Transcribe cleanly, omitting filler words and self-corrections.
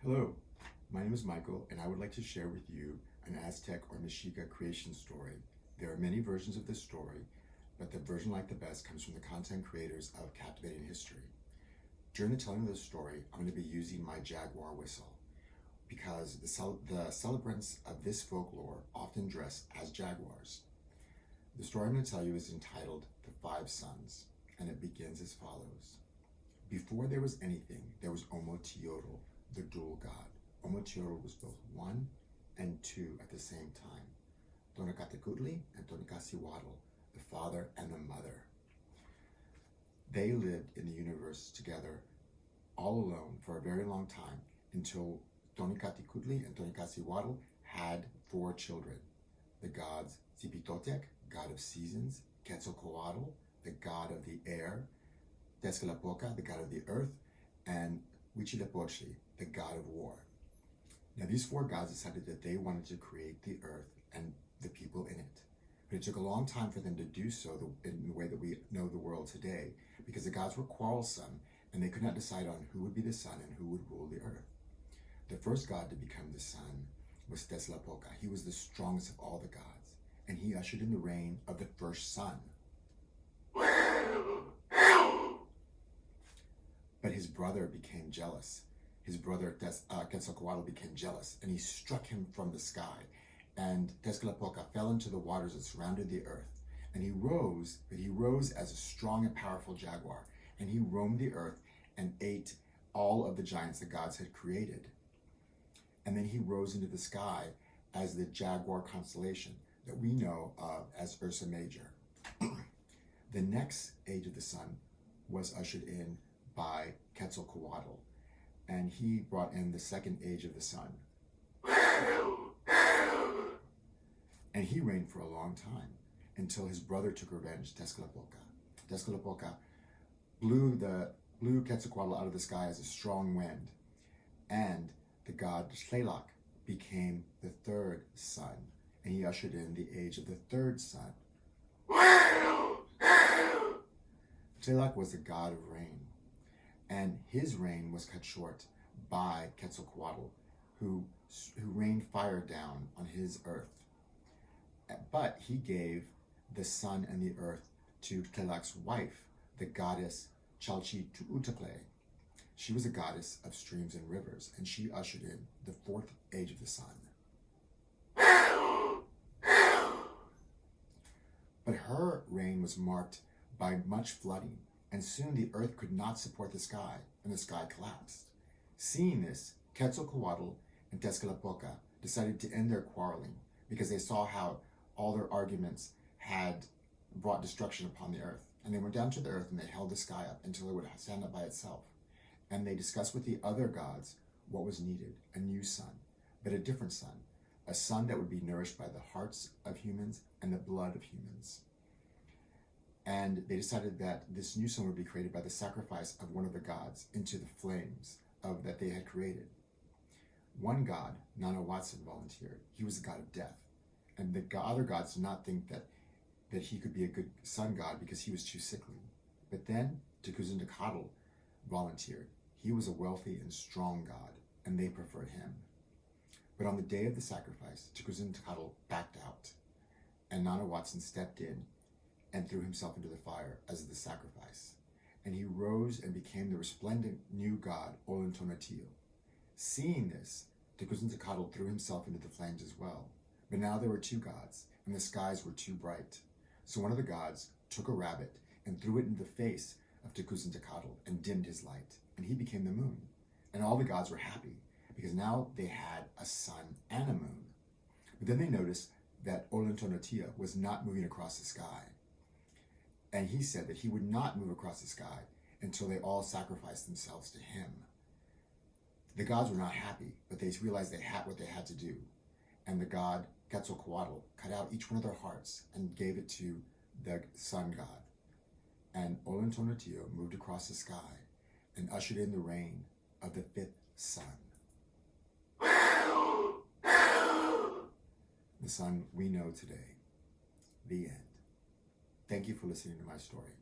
Hello, my name is Michael, and I would like to share with you an Aztec or Mexica creation story. There are many versions of this story, but the version I like the best comes from the content creators of Captivating History. During the telling of this story, I'm going to be using my jaguar whistle because the celebrants of this folklore often dress as jaguars. The story I'm going to tell you is entitled The Five Sons, and it begins as follows. Before there was anything, there was Omoteotl, the dual god. Omoteotl was both one and two at the same time. Tonacatecutli and Tonicasihuatl, the father and the mother. They lived in the universe together, all alone, for a very long time, until Tonicatecutli and Tonicasihuatl had 4 children. The gods Zipitotec, god of seasons, Quetzalcoatl, the god of the air, Tezcatlipoca, the god of the earth, and Huitzilopochtli, the god of war. Now these 4 gods decided that they wanted to create the earth and the people in it. But it took a long time for them to do so in the way that we know the world today, because the gods were quarrelsome and they could not decide on who would be the sun and who would rule the earth. The first god to become the sun was Tezcatlipoca. He was the strongest of all the gods, and he ushered in the reign of the first sun. But his brother became jealous. His brother Quetzalcoatl became jealous, and he struck him from the sky. And Tezcatlipoca fell into the waters that surrounded the earth. And he rose, but he rose as a strong and powerful jaguar. And he roamed the earth and ate all of the giants the gods had created. And then he rose into the sky as the jaguar constellation that we know of as Ursa Major. The next age of the sun was ushered in by Quetzalcoatl, and he brought in the second age of the sun. And he reigned for a long time until his brother took revenge, Tezcatlipoca. Tezcatlipoca blew Quetzalcoatl out of the sky as a strong wind, and the god Tlaloc became the third sun, and he ushered in the age of the third sun. Tlaloc was the god of rain, and his reign was cut short by Quetzalcoatl, who rained fire down on his earth. But he gave the sun and the earth to Tlaloc's wife, the goddess Chalchiuhtecle. She was a goddess of streams and rivers, and she ushered in the 4th age of the sun. But her reign was marked by much flooding, and soon the earth could not support the sky, and the sky collapsed. Seeing this, Quetzalcoatl and Tezcatlipoca decided to end their quarreling because they saw how all their arguments had brought destruction upon the earth. And they went down to the earth and they held the sky up until it would stand up by itself. And they discussed with the other gods what was needed, a new sun, but a different sun, a sun that would be nourished by the hearts of humans and the blood of humans. And they decided that this new sun would be created by the sacrifice of one of the gods into the flames that they had created. One god, Nana Watson, volunteered. He was the god of death. And the other gods did not think that he could be a good sun god because he was too sickly. But then Tecuzintecatl volunteered. He was a wealthy and strong god, and they preferred him. But on the day of the sacrifice, Tecuzintecatl backed out, and Nana Watson stepped in and threw himself into the fire as the sacrifice. And he rose and became the resplendent new god, Ollantaytambo. Seeing this, Tecuzintecatl threw himself into the flames as well. But now there were 2 gods, and the skies were too bright. So one of the gods took a rabbit and threw it into the face of Tecuzintecatl and dimmed his light, and he became the moon. And all the gods were happy, because now they had a sun and a moon. But then they noticed that Ollantaytambo was not moving across the sky. And he said that he would not move across the sky until they all sacrificed themselves to him. The gods were not happy, but they realized they had what they had to do. And the god Quetzalcoatl cut out each one of their hearts and gave it to the sun god. And Ollantaytambo moved across the sky and ushered in the reign of the 5th sun. The sun we know today. The end. Thank you for listening to my story.